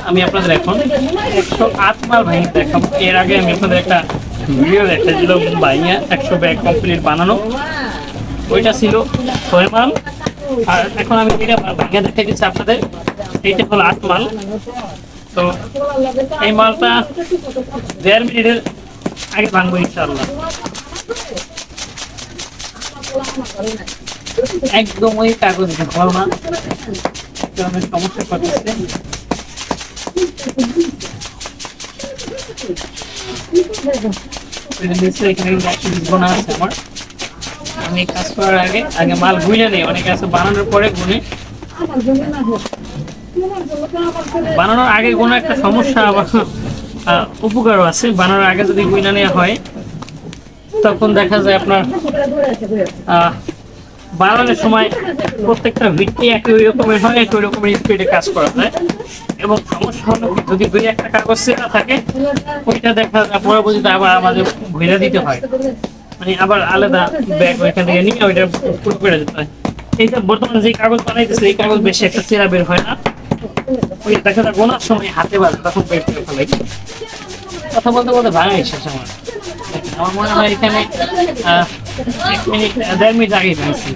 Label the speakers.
Speaker 1: আমি আপনাদের এখন 108 মাল ভাঙি দেখাবো। এর আগে আমি আপনাদের একটা ভিডিও দেখাচ্ছিলাম ভাইয়া 100 ব্যাগ কমপ্লিট বানানো, ওইটা ছিল 6 মাল। আর এখন আমি এটা ভাঙিয়ে দেখে দিচ্ছি আপনাদের, এইটা হলো 8 মাল। তো এই মালটা 1.5 মিনিটের আগে ভাঙবো ইনশাআল্লাহ। একদম ওই কাগজ ভালো না, অনেক সমস্যা করতেছে। আমি কাজ করার আগে আগে মাল গুনে নেই, অনেকে আছে বানানোর পরে গুনে। বানানোর আগে কোনো একটা সমস্যা আবার উপকারও আছে। বানানোর আগে যদি গুইনা নেওয়া হয় তখন দেখা যায় আপনার বানানোর সময় প্রত্যেকটা ভিত্তি একই রকমের হয়, একই রকমের স্পিডে কাজ করা হয়। এবং সমস্যা হলো যদি দুই একটা কাগজ সেরা থাকে, ওইটা দেখা যায় পরবর্তীতে আবার আমাদের ভেজা দিতে হয়, মানে আবার আলাদা ব্যাগ ওইখান থেকে নিয়ে ওইটা পুরো করে দিতে হয়। এইটা বর্তমানে যে কাগজ বানাইতেছে এই কাগজ বেশি একটা সেরা বের হয় না, ওই দেখা যায় গোনার সময় হাতে বাজে তখন বের করে ফেলে। কথা বলতে বলতে ভাঙাই শেষ আমার। আমার মনে হয় এখানে 1 মিনিট 1.5 মিনিট আগেই ভাঙছি।